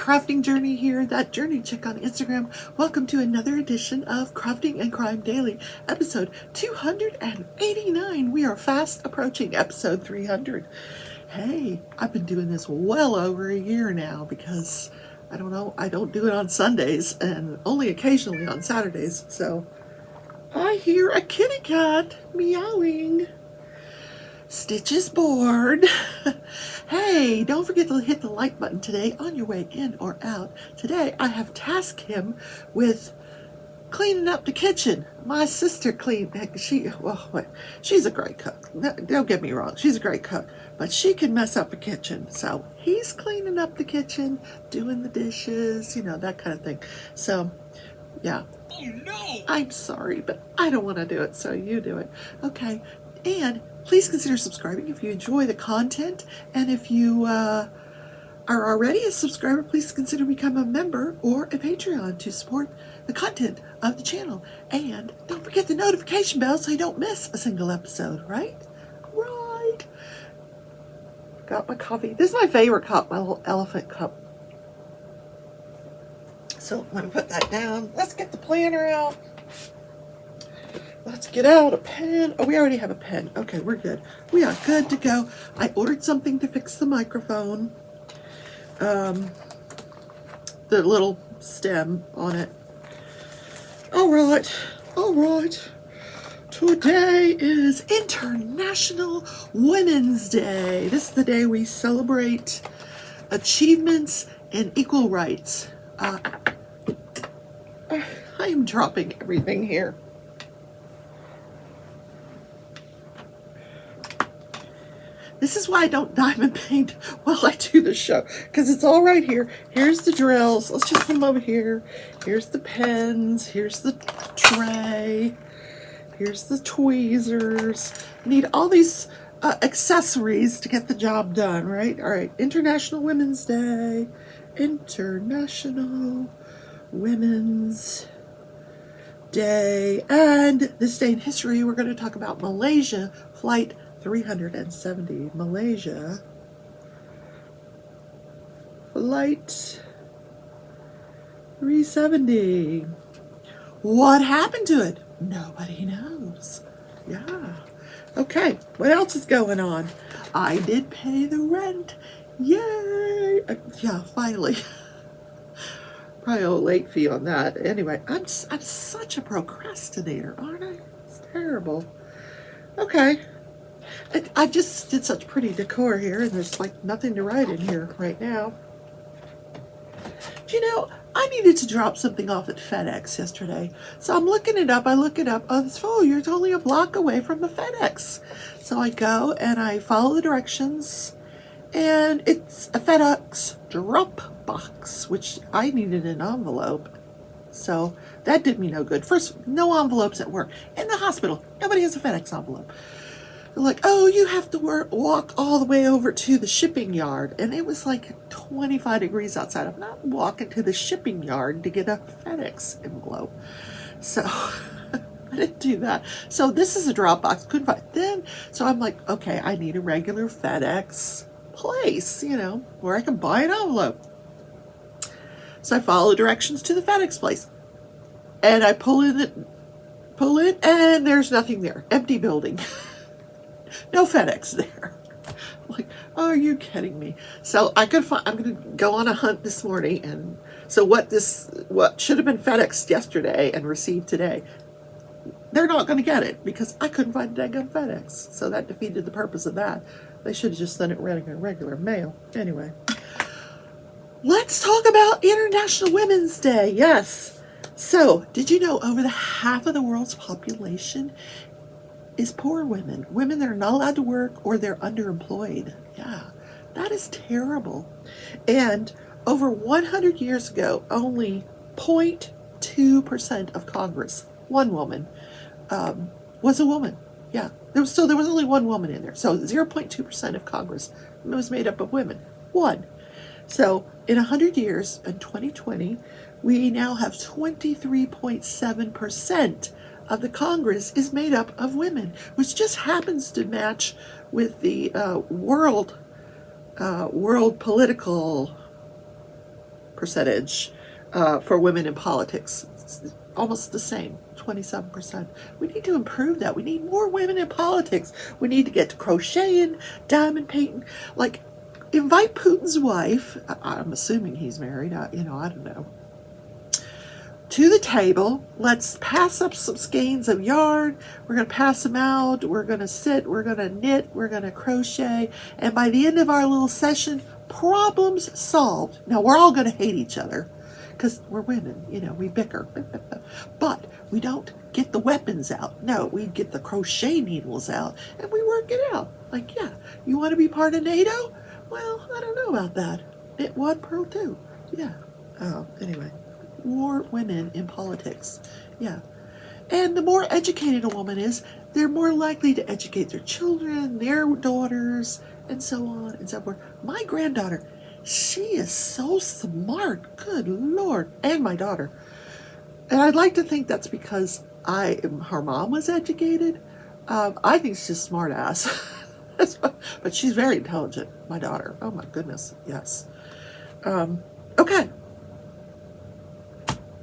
crafting journey here, that journey chick on Instagram. Welcome to another edition of Crafting and Crime Daily, episode 289. We are fast approaching episode 300. Hey, I've been doing this well over a year now because, I don't do it on Sundays and only occasionally on Saturdays. So I hear a kitty cat meowing. Stitch is bored. Hey, don't forget to hit the like button today on your way in or out. Today I have tasked him with cleaning up the kitchen. My sister she's a great cook. Don't get me wrong, she's a great cook, but she can mess up a kitchen. So he's cleaning up the kitchen, doing the dishes, that kind of thing. So yeah. Oh no! I'm sorry, but I don't want to do it, so you do it. Okay, and please consider subscribing if you enjoy the content, and if you are already a subscriber, please consider becoming a member or a Patreon to support the content of the channel. And don't forget the notification bell so you don't miss a single episode, right? Right. Got my coffee. This is my favorite cup, my little elephant cup. So let me put that down. Let's get the planner out. Let's get out a pen. Oh, we already have a pen. Okay, we're good. We are good to go. I ordered something to fix the microphone. The little stem on it. All right. Today is International Women's Day. This is the day we celebrate achievements and equal rights. I am dropping everything here. This is why I don't diamond paint while I do the show, because it's all right here. Here's the drills. Let's just put them over here. Here's the pens. Here's the tray. Here's the tweezers. Need all these accessories to get the job done, right? All right. International Women's Day. International Women's Day. And this day in history, we're going to talk about Malaysia Flight 370. Malaysia Flight 370. What happened to it? Nobody knows. Yeah. Okay, what else is going on? I did pay the rent. Yay! Yeah, finally. Probably owe a late fee on that. Anyway, I'm such a procrastinator, aren't I? It's terrible. Okay. I just did such pretty decor here, and there's like nothing to write in here right now. I needed to drop something off at FedEx yesterday. So I'm looking it up. I look it up. Oh, you're only a block away from the FedEx. So I go and I follow the directions, and it's a FedEx drop box, which I needed an envelope. So that did me no good. First, no envelopes at work. In the hospital, nobody has a FedEx envelope. They're like, oh, you have to walk all the way over to the shipping yard. And it was like 25 degrees outside. I'm not walking to the shipping yard to get a FedEx envelope. So I didn't do that. So this is a drop box. Couldn't find. So I'm like, okay, I need a regular FedEx place, where I can buy an envelope. So I follow the directions to the FedEx place. And I pull in, and there's nothing there. Empty building. No FedEx there. I'm like, oh, are you kidding me? So I'm going to go on a hunt this morning, and so what should have been FedEx yesterday and received today, they're not going to get it because I couldn't find a daggone FedEx. So that defeated the purpose of that. They should have just sent it regular mail. Anyway, let's talk about International Women's Day. Yes. So, did you know over half of the world's population is poor women that are not allowed to work or they're underemployed? Yeah, that is terrible. And over 100 years ago, only 0.2% of Congress, one woman, was a woman. Yeah, there was only one woman in there. So 0.2% of Congress was made up of women. One. So in 100 years, in 2020, we now have 23.7% of the Congress is made up of women, which just happens to match with the world political percentage for women in politics. It's almost the same, 27%. We need to improve that. We need more women in politics. We need to get to crocheting, diamond painting. Like, invite Putin's wife, I'm assuming he's married, I don't know, to the table. Let's pass up some skeins of yarn. We're going to pass them out. We're going to sit. We're going to knit. We're going to crochet. And by the end of our little session, problems solved. Now, we're all going to hate each other because we're women. We bicker. But we don't get the weapons out. No, we get the crochet needles out and we work it out. Like, yeah, you want to be part of NATO? Well, I don't know about that. Knit one, purl two. Yeah. Anyway. More women in politics. Yeah. And the more educated a woman is, they're more likely to educate their children, their daughters, and so on and so forth. My granddaughter, she is so smart. Good Lord. And my daughter. And I'd like to think that's because her mom was educated. I think she's just smart ass. But she's very intelligent, my daughter. Oh my goodness. Yes. Okay.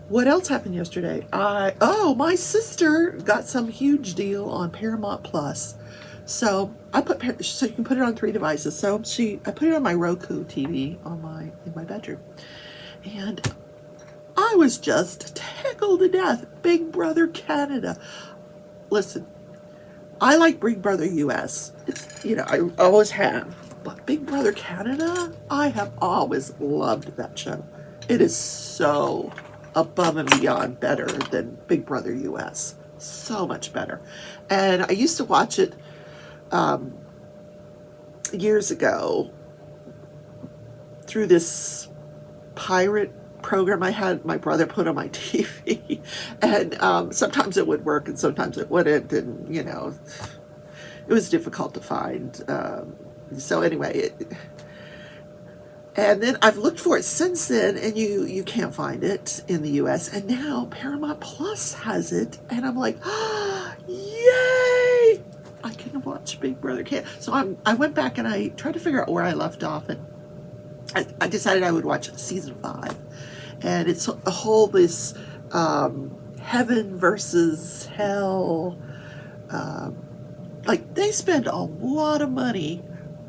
What else happened yesterday? My sister got some huge deal on Paramount Plus. So so you can put it on 3 devices. So I put it on my Roku TV in my bedroom. And I was just tickled to death. Big Brother Canada. Listen, I like Big Brother US. I always have. But Big Brother Canada, I have always loved that show. It is so above and beyond better than Big Brother US. So much better. And I used to watch it years ago through this pirate program I had my brother put on my TV. And sometimes it would work and sometimes it wouldn't. And, it was difficult to find. So anyway, and then I've looked for it since then, and you can't find it in the U.S. And now Paramount Plus has it, and I'm like, yay! I can watch Big Brother Canada. So I went back and I tried to figure out where I left off, and I decided I would watch season 5, and it's a whole this heaven versus hell. Like they spend a lot of money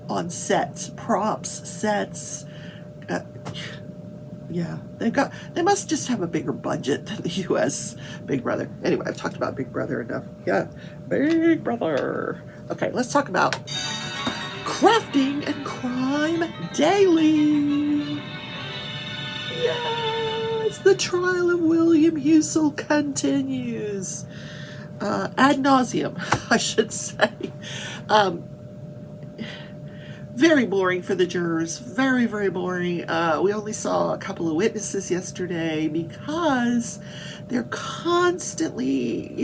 on sets, props, sets. Yeah, they must just have a bigger budget than the U.S. Big Brother. Anyway, I've talked about Big Brother enough. Yeah, Big Brother. Okay, let's talk about Crafting and Crime Daily. Yes, the trial of William Husel continues. Ad nauseum, I should say. Very boring for the jurors. Very, very boring. We only saw a couple of witnesses yesterday because they're constantly,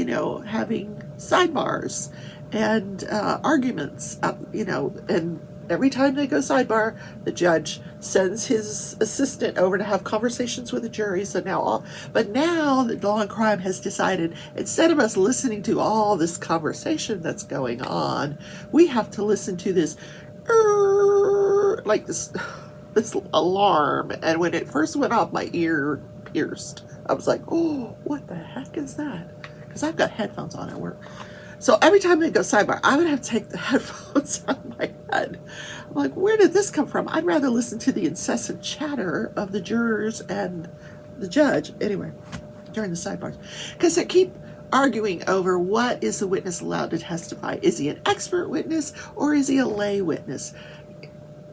having sidebars and arguments, and every time they go sidebar, the judge sends his assistant over to have conversations with the jury. So now the Law and Crime has decided, instead of us listening to all this conversation that's going on, we have to listen to this like this alarm. And when it first went off, my ear pierced. I was like, oh, what the heck is that? Because I've got headphones on at work. So every time they go sidebar, I would have to take the headphones out of my head. I'm like, where did this come from? I'd rather listen to the incessant chatter of the jurors and the judge. Anyway, during the sidebars. Because they keep arguing over what is the witness allowed to testify. Is he an expert witness or is he a lay witness?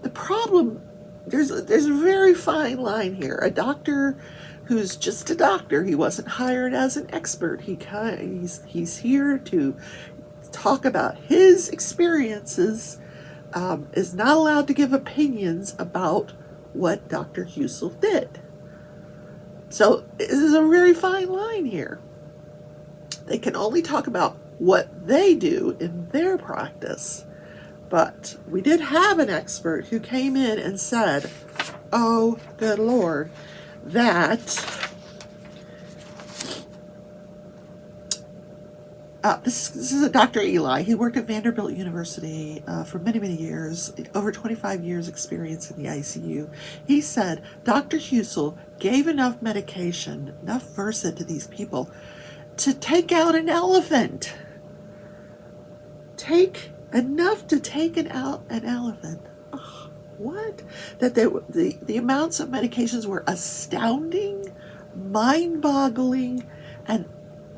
The problem, there's a very fine line here. A doctor who's just a doctor, he wasn't hired as an expert. He's here to talk about his experiences, is not allowed to give opinions about what Dr. Husel did. So this is a very fine line here. They can only talk about what they do in their practice. But we did have an expert who came in and said, oh, good Lord, that this is a Dr. Eli. He worked at Vanderbilt University for many, many years, over 25 years experience in the ICU. He said Dr. Husel gave enough medication, enough Versa to these people to take out an elephant. Enough to take out an elephant. Oh, what? That the amounts of medications were astounding, mind-boggling, and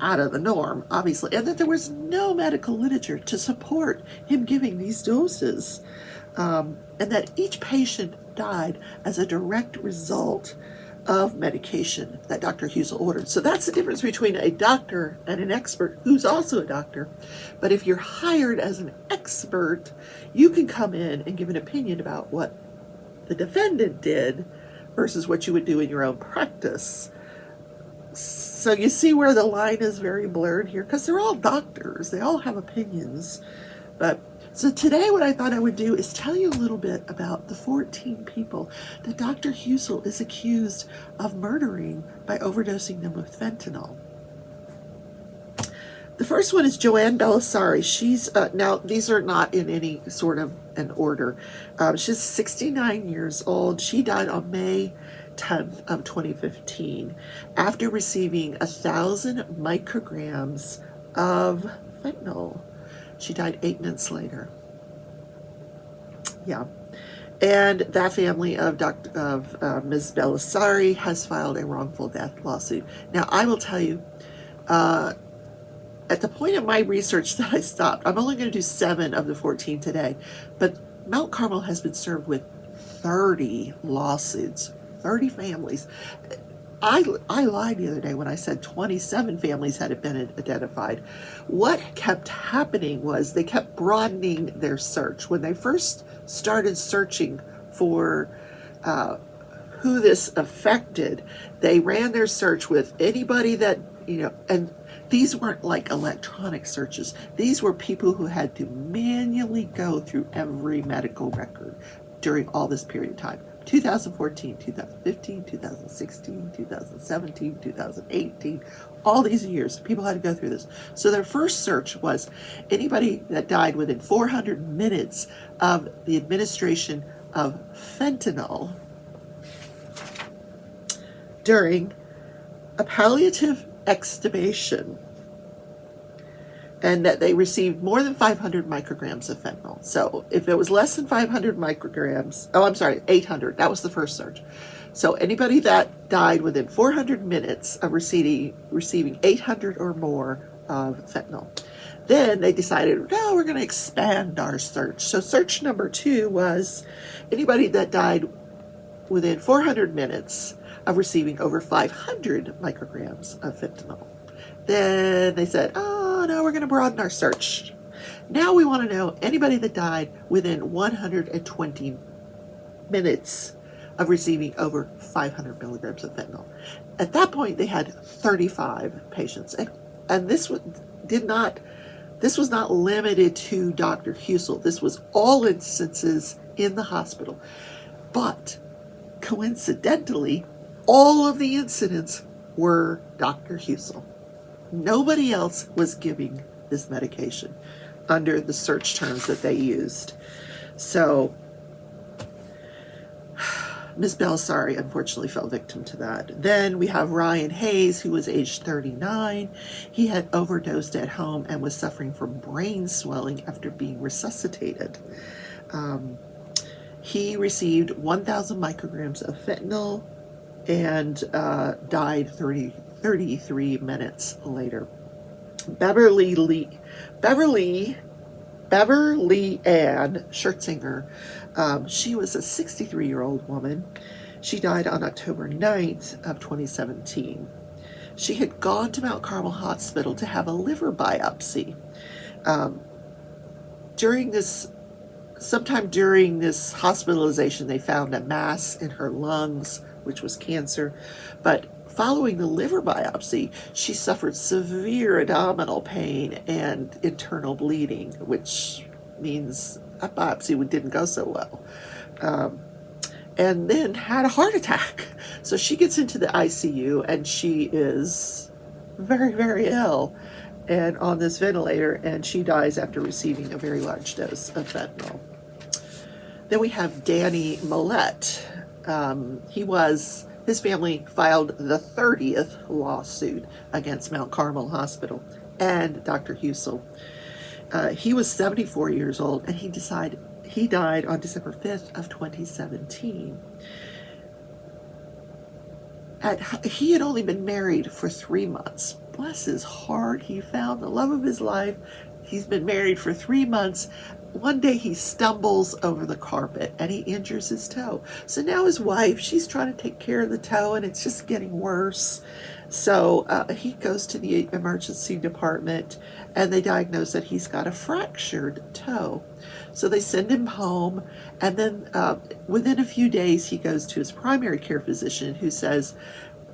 out of the norm, obviously, and that there was no medical literature to support him giving these doses, and that each patient died as a direct result of medication that Dr. Husel ordered. So that's the difference between a doctor and an expert who's also a doctor. But if you're hired as an expert, you can come in and give an opinion about what the defendant did versus what you would do in your own practice. So you see where the line is very blurred here, because they're all doctors. They all have opinions. So today what I thought I would do is tell you a little bit about the 14 people that Dr. Husel is accused of murdering by overdosing them with fentanyl. The first one is Joanne Belisari. She's, now these are not in any sort of an order. She's 69 years old. She died on May 10th of 2015 after receiving 1,000 micrograms of fentanyl. She died 8 months later. Yeah. And that family of Ms. Belisari has filed a wrongful death lawsuit. Now, I will tell you, at the point of my research that I stopped, I'm only going to do 7 of the 14 today, but Mount Carmel has been served with 30 lawsuits, 30 families. I lied the other day when I said 27 families had been identified. What kept happening was they kept broadening their search. When they first started searching for who this affected, they ran their search with anybody that, and these weren't like electronic searches. These were people who had to manually go through every medical record during all this period of time. 2014, 2015, 2016, 2017, 2018, all these years, people had to go through this. So their first search was anybody that died within 400 minutes of the administration of fentanyl during a palliative extubation, and that they received more than 500 micrograms of fentanyl. So if it was less than 500 micrograms, 800, that was the first search. So anybody that died within 400 minutes of receiving 800 or more of fentanyl. Then they decided, no, we're going to expand our search. So search number 2 was anybody that died within 400 minutes of receiving over 500 micrograms of fentanyl. Then they said, oh, no, we're going to broaden our search. Now we want to know anybody that died within 120 minutes of receiving over 500 milligrams of fentanyl. At that point, they had 35 patients. And this was not limited to Dr. Husel. This was all instances in the hospital. But coincidentally, all of the incidents were Dr. Husel. Nobody else was giving this medication under the search terms that they used. So Ms. Belisari unfortunately fell victim to that. Then we have Ryan Hayes, who was age 39. He had overdosed at home and was suffering from brain swelling after being resuscitated. He received 1,000 micrograms of fentanyl and died 33 minutes later. Beverly Ann Schertzinger, she was a 63-year-old woman. She died on October 9th of 2017. She had gone to Mount Carmel Hospital to have a liver biopsy. Sometime during this hospitalization, they found a mass in her lungs, which was cancer. But following the liver biopsy, she suffered severe abdominal pain and internal bleeding, which means a biopsy didn't go so well. And then had a heart attack. So she gets into the ICU and she is very, very ill. and on this ventilator, and she dies after receiving a very large dose of fentanyl. Then we have Danny Malette. His family filed the 30th lawsuit against Mount Carmel Hospital and Dr. Husel. He was 74 years old, and he died on December 5th of 2017. He had only been married for 3 months. Bless his heart, he found the love of his life. He's been married for 3 months. One day he stumbles over the carpet and he injures his toe. So now his wife, she's trying to take care of the toe, and it's just getting worse. So he goes to the emergency department, and they diagnose that he's got a fractured toe. So they send him home, and then within a few days he goes to his primary care physician, who says,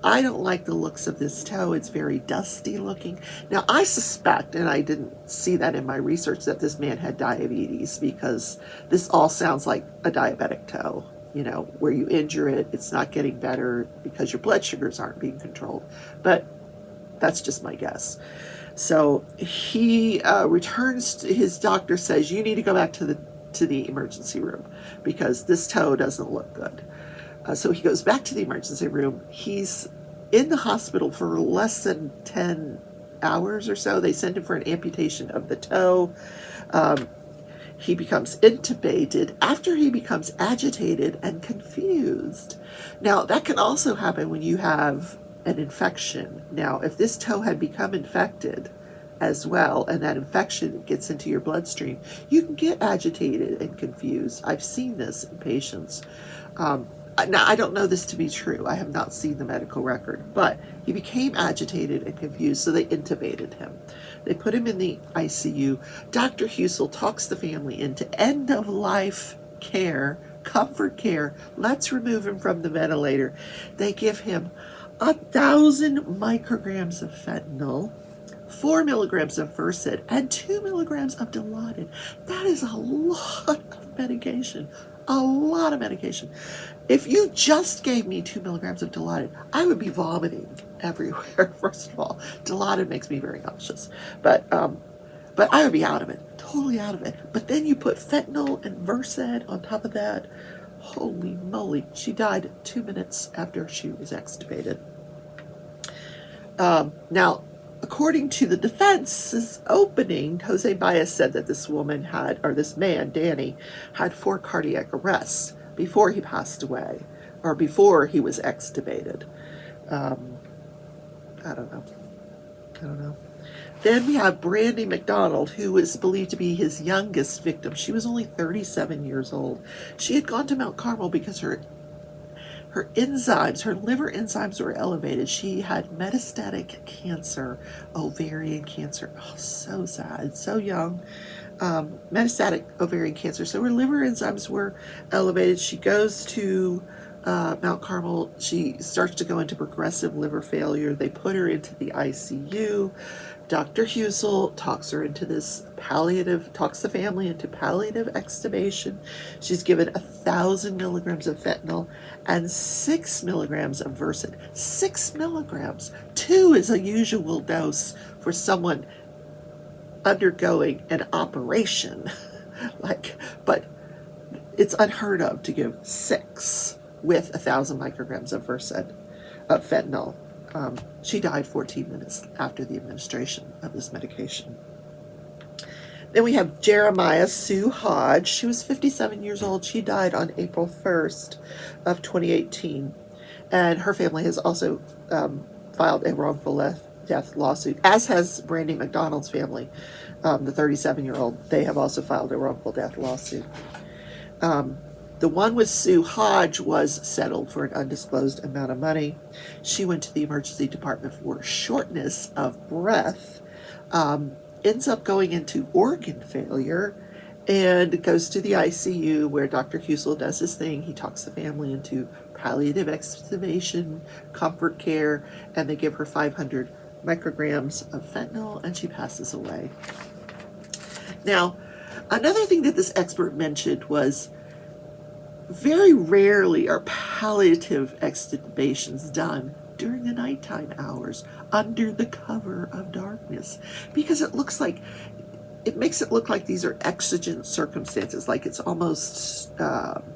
I don't like the looks of this toe. It's very dusty looking. Now, I suspect, and I didn't see that in my research, that this man had diabetes, because this all sounds like a diabetic toe, where you injure it, it's not getting better because your blood sugars aren't being controlled. But that's just my guess. So he returns, his doctor says, you need to go back to the emergency room because this toe doesn't look good. So he goes back to the emergency room. He's in the hospital for less than 10 hours or so. They send him for an amputation of the toe. He becomes intubated after he becomes agitated and confused. Now, that can also happen when you have an infection. Now, if this toe had become infected as well, and that infection gets into your bloodstream, you can get agitated and confused. I've seen this in patients. Now, I don't know this to be true. I have not seen the medical record, but he became agitated and confused, so they intubated him. They put him in the ICU. Dr. Husel talks the family into end-of-life care, comfort care. Let's remove him from the ventilator. They give him 1,000 micrograms of fentanyl, 4 milligrams of Versed, and 2 milligrams of Dilaudid. That is a lot of medication. A lot of medication. If you just gave me 2 milligrams of Dilaudid, I would be vomiting everywhere. First of all, Dilaudid makes me very nauseous, but I would be out of it, totally out of it. But then you put fentanyl and Versed on top of that. Holy moly! She died 2 minutes after she was extubated. Now, according to the defense's opening, Jose Baez said that this man, Danny, had 4 cardiac arrests before he passed away, or before he was extubated. I don't know. Then we have Brandy McDonald, who is believed to be his youngest victim. She was only 37 years old. She had gone to Mount Carmel because her enzymes, her liver enzymes were elevated. She had metastatic cancer, ovarian cancer. Oh, so sad, so young. Metastatic ovarian cancer. So her liver enzymes were elevated. She goes to Mount Carmel. She starts to go into progressive liver failure. They put her into the ICU. Dr. Husel talks the family into palliative extubation. She's given 1,000 milligrams of fentanyl and 6 milligrams of Versed. 6 milligrams. 2 is a usual dose for someone undergoing an operation. But it's unheard of to give 6 with 1,000 micrograms of Versed, of fentanyl. She died 14 minutes after the administration of this medication. Then we have Jeremiah Sue Hodge. She was 57 years old. She died on April 1st of 2018. And her family has also filed a wrongful death lawsuit, as has Brandy McDonald's family, the 37-year-old. They have also filed a wrongful death lawsuit. The one with Sue Hodge was settled for an undisclosed amount of money. She went to the emergency department for shortness of breath, ends up going into organ failure, and goes to the ICU where Dr. Husel does his thing. He talks the family into palliative extubation, comfort care, and they give her 500 micrograms of fentanyl, and she passes away. Now, another thing that this expert mentioned was very rarely are palliative extubations done during the nighttime hours under the cover of darkness, because it makes it look like these are exigent circumstances, like it's almost,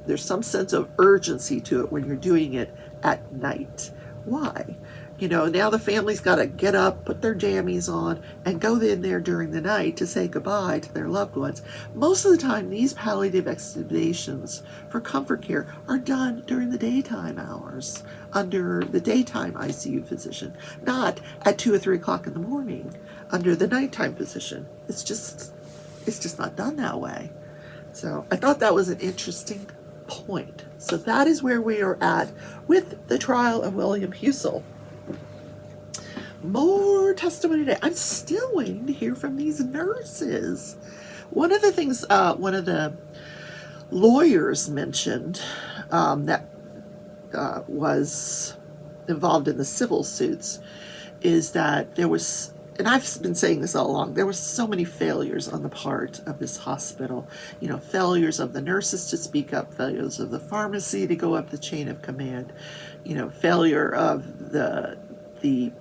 there's some sense of urgency to it when you're doing it at night. Why? Now the family's got to get up, put their jammies on, and go in there during the night to say goodbye to their loved ones. Most of the time, these palliative extubations for comfort care are done during the daytime hours under the daytime ICU physician, not at 2 or 3 o'clock in the morning under the nighttime physician. It's just not done that way. So I thought that was an interesting point. So that is where we are at with the trial of William Husel. More testimony today. I'm still waiting to hear from these nurses. One of the things one of the lawyers mentioned that was involved in the civil suits is that there was, and I've been saying this all along, there were so many failures on the part of this hospital. Failures of the nurses to speak up, failures of the pharmacy to go up the chain of command, failure of the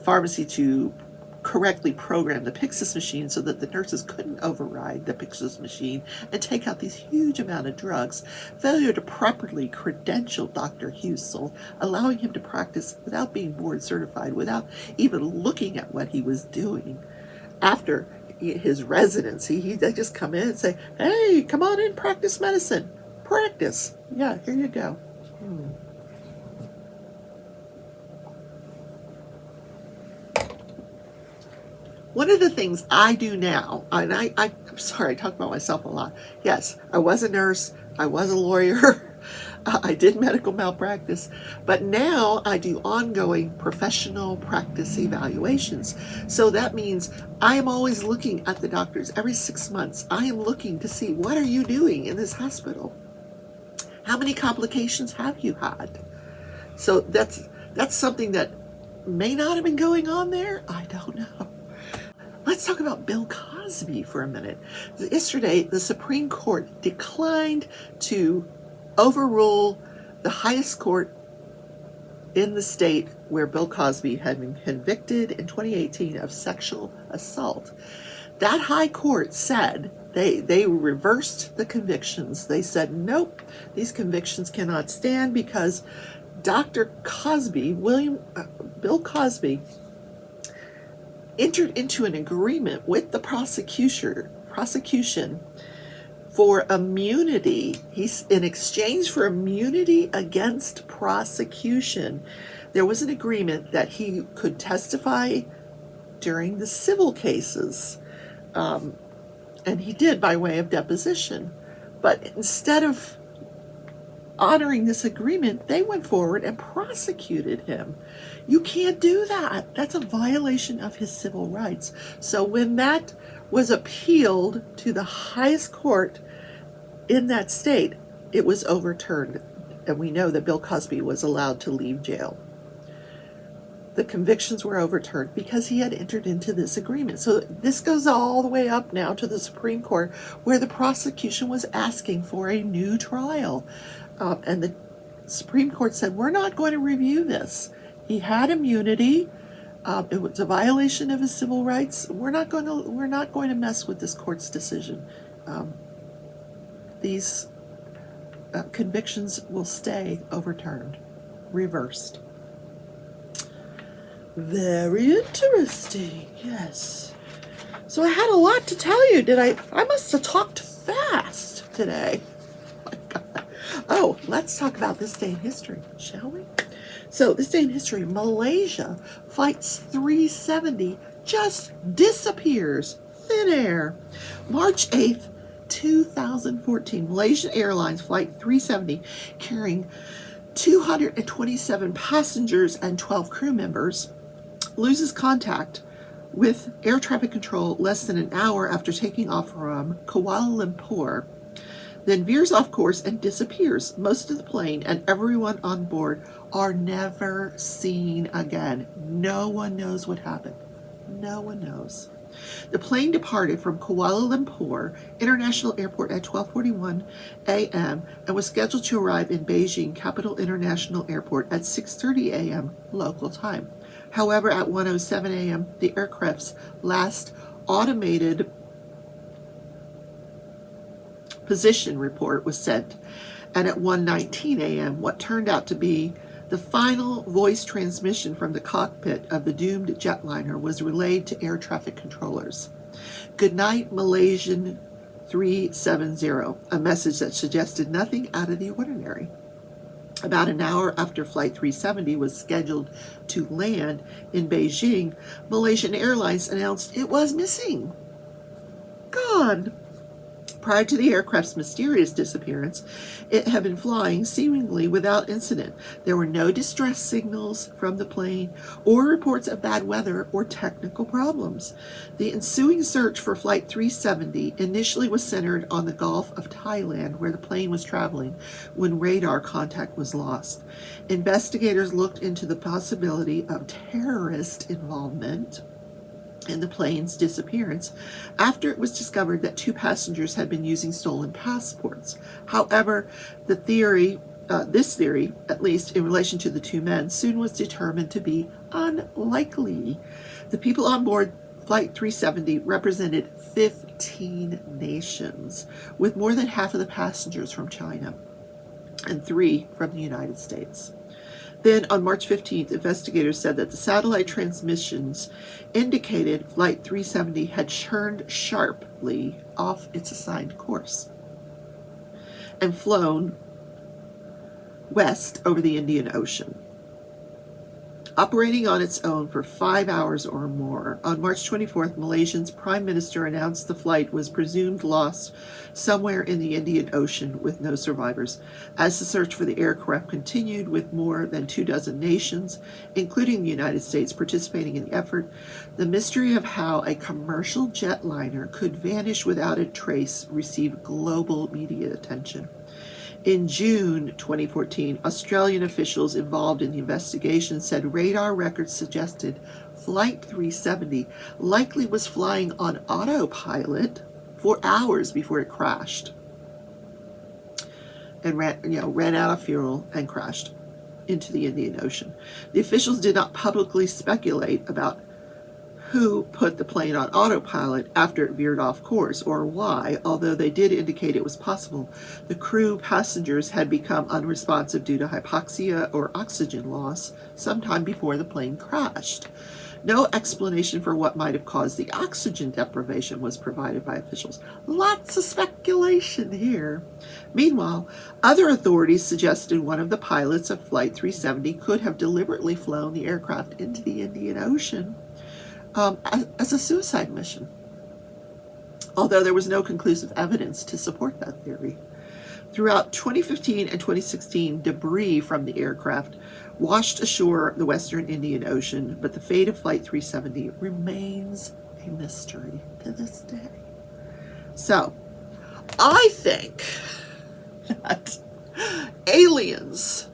pharmacy to correctly program the Pyxis machine so that the nurses couldn't override the Pyxis machine and take out these huge amount of drugs, failure to properly credential Dr. Husel, allowing him to practice without being board certified, without even looking at what he was doing. After his residency, they just come in and say, hey, come on in, practice medicine. Practice. Yeah, here you go. One of the things I do now, and I'm sorry, I talk about myself a lot. Yes, I was a nurse, I was a lawyer, I did medical malpractice, but now I do ongoing professional practice evaluations. So that means I am always looking at the doctors every 6 months. I am looking to see, what are you doing in this hospital? How many complications have you had? So that's something that may not have been going on there. I don't know. Let's talk about Bill Cosby for a minute. Yesterday, the Supreme Court declined to overrule the highest court in the state where Bill Cosby had been convicted in 2018 of sexual assault. That high court said, they reversed the convictions. They said, nope, these convictions cannot stand because Dr. Cosby, Bill Cosby, entered into an agreement with the prosecution for immunity. He's in exchange for immunity against prosecution. There was an agreement that he could testify during the civil cases, and he did by way of deposition. But instead of honoring this agreement, they went forward and prosecuted him. You can't do that. That's a violation of his civil rights. So when that was appealed to the highest court in that state, it was overturned. And we know that Bill Cosby was allowed to leave jail. The convictions were overturned because he had entered into this agreement. So this goes all the way up now to the Supreme Court, where the prosecution was asking for a new trial. And the Supreme Court said, we're not going to review this. He had immunity. It was a violation of his civil rights. We're not going to mess with this court's decision. These convictions will stay overturned, reversed. Very interesting. Yes. So I had a lot to tell you. I must have talked fast today. Oh my God. Oh, let's talk about this day in history, shall we? So this day in history, Malaysia Flight 370 just disappears. Thin air. March 8th, 2014, Malaysian Airlines Flight 370, carrying 227 passengers and 12 crew members, loses contact with air traffic control less than an hour after taking off from Kuala Lumpur, then veers off course and disappears. Most of the plane and everyone on board are never seen again. No one knows what happened. No one knows. The plane departed from Kuala Lumpur International Airport at 12:41 a.m. and was scheduled to arrive in Beijing Capital International Airport at 6:30 a.m. local time. However, at 1:07 a.m., the aircraft's last automated position report was sent, and at 1:19 a.m., what turned out to be the final voice transmission from the cockpit of the doomed jetliner was relayed to air traffic controllers. "Good night, Malaysian 370, a message that suggested nothing out of the ordinary. About an hour after Flight 370 was scheduled to land in Beijing, Malaysian Airlines announced it was missing. Gone. Prior to the aircraft's mysterious disappearance, it had been flying seemingly without incident. There were no distress signals from the plane or reports of bad weather or technical problems. The ensuing search for Flight 370 initially was centered on the Gulf of Thailand, where the plane was traveling when radar contact was lost. Investigators looked into the possibility of terrorist involvement in the plane's disappearance after it was discovered that 2 passengers had been using stolen passports. However, this theory, at least in relation to the 2 men, soon was determined to be unlikely. The people on board Flight 370 represented 15 nations, with more than half of the passengers from China and 3 from the United States. Then, on March 15th, investigators said that the satellite transmissions indicated Flight 370 had turned sharply off its assigned course and flown west over the Indian Ocean, operating on its own for 5 hours or more. On March 24th, Malaysia's Prime Minister announced the flight was presumed lost somewhere in the Indian Ocean with no survivors. As the search for the aircraft continued, with more than 24 nations, including the United States, participating in the effort, the mystery of how a commercial jetliner could vanish without a trace received global media attention. In June 2014, Australian officials involved in the investigation said radar records suggested Flight 370 likely was flying on autopilot for hours before it crashed and ran out of fuel and crashed into the Indian Ocean. The officials did not publicly speculate about who put the plane on autopilot after it veered off course or why, although they did indicate it was possible the crew passengers had become unresponsive due to hypoxia or oxygen loss sometime before the plane crashed. No explanation for what might have caused the oxygen deprivation was provided by officials. Lots of speculation here. Meanwhile, other authorities suggested one of the pilots of Flight 370 could have deliberately flown the aircraft into the Indian Ocean as a suicide mission, although there was no conclusive evidence to support that theory. Throughout 2015 and 2016, debris from the aircraft washed ashore the Western Indian Ocean, but the fate of Flight 370 remains a mystery to this day. So, I think that aliens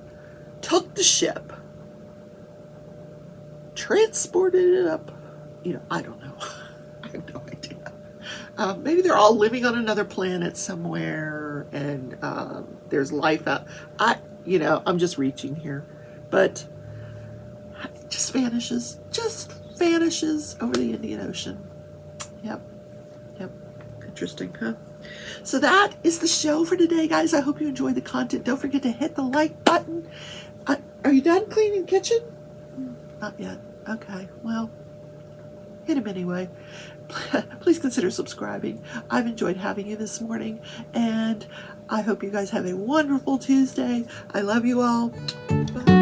took the ship, transported it up. I don't know. I have no idea. Maybe they're all living on another planet somewhere, and there's life out. I'm just reaching here, but it just vanishes over the Indian Ocean. Yep. Interesting, huh? So that is the show for today, guys. I hope you enjoyed the content. Don't forget to hit the like button. Are you done cleaning the kitchen? Not yet. Okay. Well, hit them anyway. Please consider subscribing. I've enjoyed having you this morning, and I hope you guys have a wonderful Tuesday. I love you all. Bye.